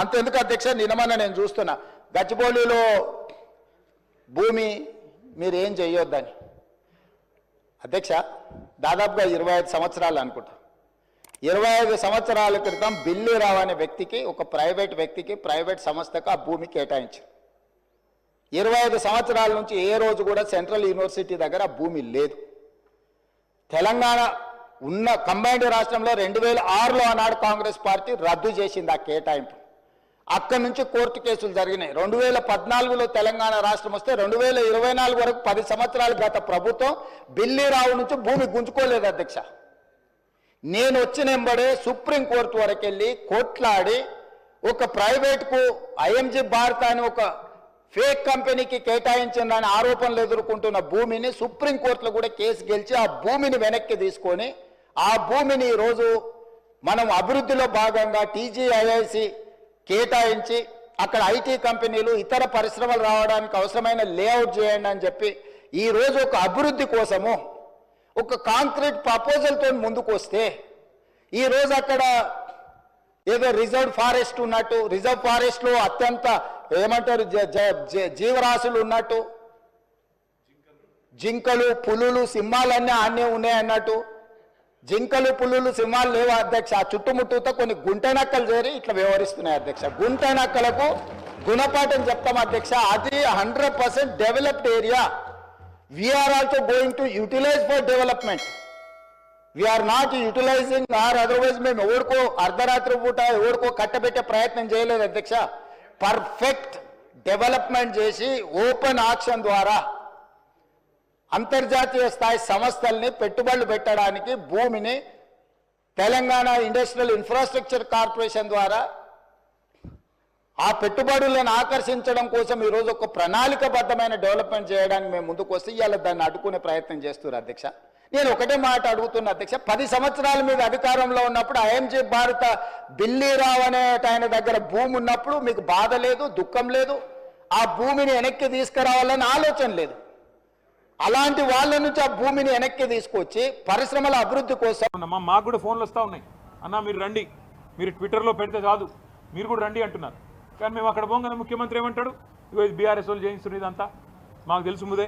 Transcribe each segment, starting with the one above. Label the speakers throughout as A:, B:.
A: అంతెందుకు అధ్యక్ష, నిన్నమన్న నేను చూస్తున్నా గచ్చిబౌలిలో భూమి మీరు ఏం చేయొద్దని. అధ్యక్ష, దాదాపుగా 25 సంవత్సరాలు అనుకుంటా, 25 సంవత్సరాల క్రితం బిల్లీరావు అనే వ్యక్తికి, ఒక ప్రైవేట్ వ్యక్తికి, ప్రైవేట్ సంస్థకు ఆ భూమి కేటాయించారు. 25 సంవత్సరాల నుంచి ఏ రోజు కూడా సెంట్రల్ యూనివర్సిటీ దగ్గర ఆ భూమి లేదు. తెలంగాణ ఉన్న కంబైన్డ్ రాష్ట్రంలో 2006లో ఆనాడు కాంగ్రెస్ పార్టీ రద్దు చేసింది ఆ కేటాయింపు. అక్కడి నుంచి కోర్టు కేసులు జరిగినాయి. 2014లో తెలంగాణ రాష్ట్రం వస్తే 2024 వరకు 10 సంవత్సరాలు గత ప్రభుత్వం బిల్లీరావు నుంచి భూమి గుంజుకోలేదు అధ్యక్ష. నేను వచ్చిన ఎంబడే సుప్రీంకోర్టు వరకు వెళ్ళి కొట్లాడి ఒక ప్రైవేట్కు ఐఎంజీ భారత్ అని ఒక ఫేక్ కంపెనీకి కేటాయించిందని ఆరోపణలు ఎదుర్కొంటున్న భూమిని సుప్రీంకోర్టులో కూడా కేసు గెలిచి ఆ భూమిని వెనక్కి తీసుకొని ఆ భూమిని ఈరోజు మనం అభివృద్ధిలో భాగంగా టీజీఐఐసి కేటాయించి అక్కడ ఐటీ కంపెనీలు ఇతర పరిశ్రమలు రావడానికి అవసరమైన లేఅవుట్ చేయండి అని చెప్పి ఈరోజు ఒక అభివృద్ధి కోసము ఒక కాంక్రీట్ ప్రపోజల్తో ముందుకు వస్తే ఈరోజు అక్కడ ఏదో రిజర్వ్ ఫారెస్ట్ ఉన్నట్టు, రిజర్వ్ ఫారెస్ట్లో అత్యంత ఏమంటారు జీవరాశులు ఉన్నట్టు, జింకలు పులులు సింహాలన్నీ ఆనే ఉన్నాయి అన్నట్టు, జింకలు పులులు సింహాలు లేవు అధ్యక్ష. ఆ చుట్టుముట్టుతో కొన్ని గుంటనక్కలు చేరి ఇట్లా వ్యవహరిస్తున్నాయి అధ్యక్ష. గుంటనక్కలకు గుణపాఠం చెప్తాం అధ్యక్ష. అది 100% developed area. We're also going to utilise for development. We're not utilising or otherwise మేము ఎవరికో అర్ధరాత్రి పూట ఎవరికో కట్టబెట్టే ప్రయత్నం చేయలేదు అధ్యక్ష. పర్ఫెక్ట్ డెవలప్మెంట్ చేసి ఓపెన్ ఆక్షన్ ద్వారా అంతర్జాతీయ స్థాయి సంస్థల్ని పెట్టుబడులు పెట్టడానికి భూమిని తెలంగాణ ఇండస్ట్రియల్ ఇన్ఫ్రాస్ట్రక్చర్ కార్పొరేషన్ ద్వారా ఆ పెట్టుబడులను ఆకర్షించడం కోసం ఈరోజు ఒక ప్రణాళికబద్ధమైన డెవలప్మెంట్ చేయడానికి మేము ముందుకు వస్తే ఇవాళ దాన్ని అడ్డుకునే ప్రయత్నం చేస్తున్నారు అధ్యక్ష. నేను ఒకటే మాట అడుగుతున్నా అధ్యక్ష, 10 సంవత్సరాల మీద అధికారంలో ఉన్నప్పుడు ఐఎంజీ భారత బిల్లీరావు అనే ఆయన దగ్గర భూమి ఉన్నప్పుడు మీకు బాధ లేదు, దుఃఖం లేదు, ఆ భూమిని వెనక్కి తీసుకురావాలని ఆలోచన లేదు. అలాంటి వాళ్ళ నుంచి ఆ భూమిని వెనక్కి తీసుకొచ్చి పరిశ్రమల అభివృద్ధి కోసం
B: మాకు కూడా ఫోన్లు వస్తూ ఉన్నాయి, అన్న మీరు రండి, మీరు ట్విట్టర్లో పెడితే కాదు మీరు కూడా రండి అంటున్నారు. కానీ మేము అక్కడ పోగానే ముఖ్యమంత్రి ఏమంటాడు, ఇగో ఇది బీఆర్ఎస్ వాళ్ళు చేయిస్తున్నారు, ఇదంతా మాకు తెలుసు ముదే,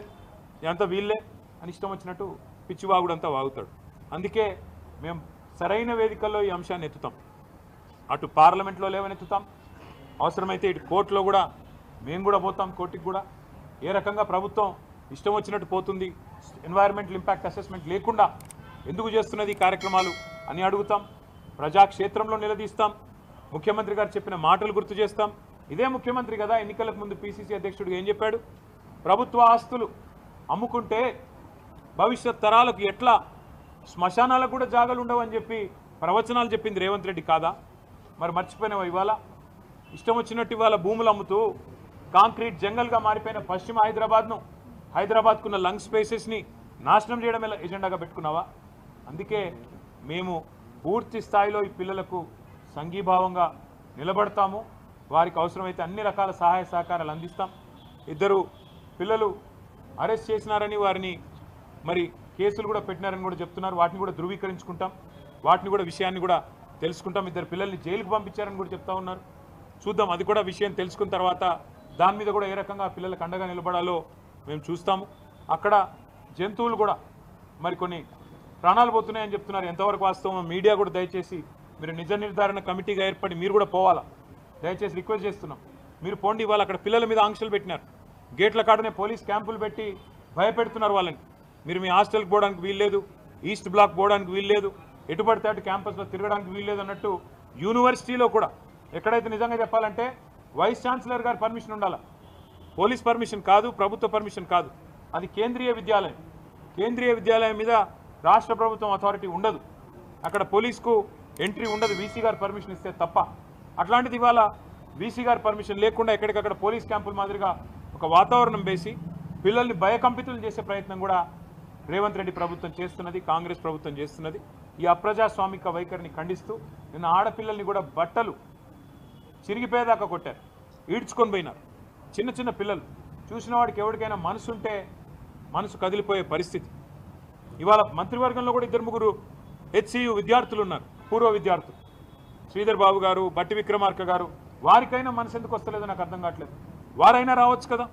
B: ఇదంతా వీళ్ళే అని ఇష్టం వచ్చినట్టు పిచ్చివాగుడంతా వాగుతాడు. అందుకే మేము సరైన వేదికల్లో ఈ అంశాన్ని ఎత్తుతాం. అటు పార్లమెంట్లో లేవనెత్తుతాం, అవసరమైతే ఇటు కోర్టులో కూడా మేము కూడా పోతాం, కోర్టుకి కూడా. ఏ రకంగా ప్రభుత్వం ఇష్టం వచ్చినట్టు పోతుంది, ఎన్వైరన్మెంటల్ ఇంపాక్ట్ అసెస్మెంట్ లేకుండా ఎందుకు చేస్తున్నది ఈ కార్యక్రమాలు అని అడుగుతాం. ప్రజాక్షేత్రంలో నిలదీస్తాం. ముఖ్యమంత్రి గారు చెప్పిన మాటలు గుర్తు చేస్తాం. ఇదే ముఖ్యమంత్రి కదా ఎన్నికలకు ముందు పిసిసి అధ్యక్షుడిగా ఏం చెప్పాడు, ప్రభుత్వ ఆస్తులు అమ్ముకుంటే భవిష్యత్ తరాలకు ఎట్లా శ్మశానాలకు కూడా జాగాలు ఉండవని చెప్పి ప్రవచనాలు చెప్పింది రేవంత్ రెడ్డి కాదా? మరి మర్చిపోయినావా? ఇవాళ ఇష్టం వచ్చినట్టు ఇవాళ భూములు అమ్ముతూ కాంక్రీట్ జంగల్గా మారిపోయిన పశ్చిమ హైదరాబాద్కున్న లంగ్ స్పేసెస్ని నాశనం చేయడం ఎజెండాగా పెట్టుకున్నావా? అందుకే మేము పూర్తి స్థాయిలో ఈ పిల్లలకు సంఘీభావంగా నిలబడతాము. వారికి అవసరమైతే అన్ని రకాల సహాయ సహకారాలు అందిస్తాం. 2 పిల్లలు అరెస్ట్ చేసినారని వారిని మరి కేసులు కూడా పెట్టినారని కూడా చెప్తున్నారు. వాటిని కూడా ధృవీకరించుకుంటాం, వాటిని కూడా విషయాన్ని కూడా తెలుసుకుంటాం. 2 పిల్లల్ని జైలుకు పంపించారని కూడా చెప్తా ఉన్నారు. చూద్దాం, అది కూడా విషయం తెలుసుకున్న తర్వాత దాని మీద కూడా ఏ రకంగా పిల్లలకు అండగా నిలబడాలో మేము చూస్తాము. అక్కడ జంతువులు కూడా మరి కొన్ని ప్రాణాలు పోతున్నాయని చెప్తున్నారు. ఎంతవరకు వాస్తవం మీడియా కూడా దయచేసి మీరు నిజ నిర్ధారణ కమిటీగా ఏర్పడి మీరు కూడా పోవాలా, దయచేసి రిక్వెస్ట్ చేస్తున్నాం. మీరు పోండి. ఇవాళ అక్కడ పిల్లల మీద ఆంక్షలు పెట్టినారు, గేట్ల కాడనే పోలీస్ క్యాంపులు పెట్టి భయపెడుతున్నారు వాళ్ళని. మీరు మీ హాస్టల్కి పోవడానికి వీల్లేదు, ఈస్ట్ బ్లాక్ పోవడానికి వీల్లేదు, ఎటు పడితే అటు క్యాంపస్లో తిరగడానికి వీల్లేదు అన్నట్టు యూనివర్సిటీలో కూడా ఎక్కడైతే నిజంగా చెప్పాలంటే వైస్ ఛాన్సలర్ గారి పర్మిషన్ ఉండాలి, పోలీస్ పర్మిషన్ కాదు, ప్రభుత్వ పర్మిషన్ కాదు. అది కేంద్రీయ విద్యాలయం. కేంద్రీయ విద్యాలయం మీద రాష్ట్ర ప్రభుత్వం అథారిటీ ఉండదు, అక్కడ పోలీస్కు ఎంట్రీ ఉండదు, వీసీ గారు పర్మిషన్ ఇస్తే తప్ప. అట్లాంటిది ఇవాళ వీసీ గారి పర్మిషన్ లేకుండా ఎక్కడికక్కడ పోలీస్ క్యాంపుల మాదిరిగా ఒక వాతావరణం వేసి పిల్లల్ని భయకంపితులు చేసే ప్రయత్నం కూడా రేవంత్ రెడ్డి ప్రభుత్వం చేస్తున్నది, కాంగ్రెస్ ప్రభుత్వం చేస్తున్నది. ఈ అప్రజాస్వామిక వైఖరిని ఖండిస్తూ నిన్న ఆడపిల్లల్ని కూడా బట్టలు చిరిగిపోయేదాకా కొట్టారు, ఈడ్చుకొని పోయినారు. చిన్న చిన్న పిల్లలు చూసిన వాడికి ఎవరికైనా మనసు ఉంటే మనసు కదిలిపోయే పరిస్థితి. ఇవాళ మంత్రివర్గంలో కూడా 2-3 హెచ్సియు విద్యార్థులు ఉన్నారు, పూర్వ విద్యార్థులు. శ్రీధర్ బాబు గారు, బట్టి విక్రమార్క గారు వారికైనా మనసు ఎందుకు వస్తలేదో నాకు అర్థం కావట్లేదు. వారైనా రావచ్చు కదా,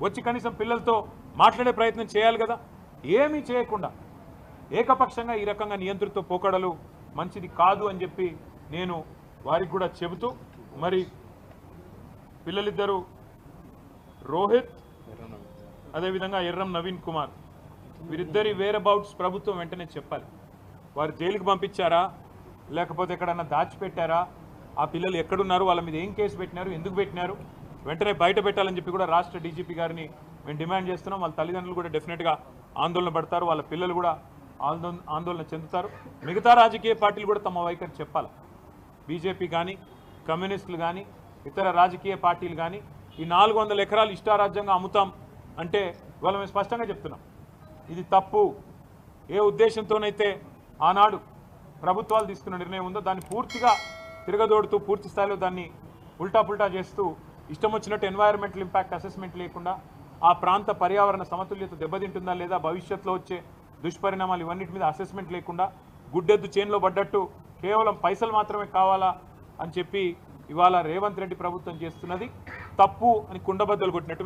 B: వచ్చి కనీసం పిల్లలతో మాట్లాడే ప్రయత్నం చేయాలి కదా. ఏమీ చేయకుండా ఏకపక్షంగా ఈ రకంగా నియంత్రిత పోకడలు మంచిది కాదు అని చెప్పి నేను వారికి కూడా చెబుతూ, మరి పిల్లలిద్దరూ రోహిత్ అదేవిధంగా ఎర్రం నవీన్ కుమార్ వీరిద్దరి వేర్ అబౌట్స్ ప్రభుత్వం వెంటనే చెప్పాలి. వారు జైలుకి పంపించారా లేకపోతే ఎక్కడన్నా దాచిపెట్టారా, ఆ పిల్లలు ఎక్కడున్నారు, వాళ్ళ మీద ఏం కేసు పెట్టినారు, ఎందుకు పెట్టినారు, వెంటనే బయట పెట్టాలని చెప్పి కూడా రాష్ట్ర డీజీపీ గారిని మేము డిమాండ్ చేస్తున్నాం. వాళ్ళ తల్లిదండ్రులు కూడా డెఫినెట్గా ఆందోళన పడతారు, వాళ్ళ పిల్లలు కూడా ఆందోళన చెందుతారు. మిగతా రాజకీయ పార్టీలు కూడా తమ వైఖరి చెప్పాలి. బీజేపీ కానీ కమ్యూనిస్టులు కానీ ఇతర రాజకీయ పార్టీలు కానీ ఈ 400 ఎకరాలు ఇష్టారాజ్యంగా అమ్ముతాం అంటే ఇవాళ మేము స్పష్టంగా చెప్తున్నాం, ఇది తప్పు. ఏ ఉద్దేశంతోనైతే ఆనాడు ప్రభుత్వాలు తీసుకున్న నిర్ణయం ఉందో దాన్ని పూర్తిగా తిరగదోడుతూ పూర్తి స్థాయిలో దాన్ని ఉల్టా చేస్తూ ఇష్టం వచ్చినట్టు ఎన్వైరన్మెంటల్ ఇంపాక్ట్ అసెస్మెంట్ లేకుండా ఆ ప్రాంత పర్యావరణ సమతుల్యత దెబ్బతింటుందా లేదా, భవిష్యత్తులో వచ్చే దుష్పరిణామాలు ఇవన్నిటి మీద అసెస్మెంట్ లేకుండా గుడ్డెద్దు చేన్లో పడ్డట్టు కేవలం పైసలు మాత్రమే కావాలా అని చెప్పి ఇవాళ రేవంత్ రెడ్డి ప్రభుత్వం చేస్తున్నది తప్పు అని కుండబద్దలు కొట్టినట్టు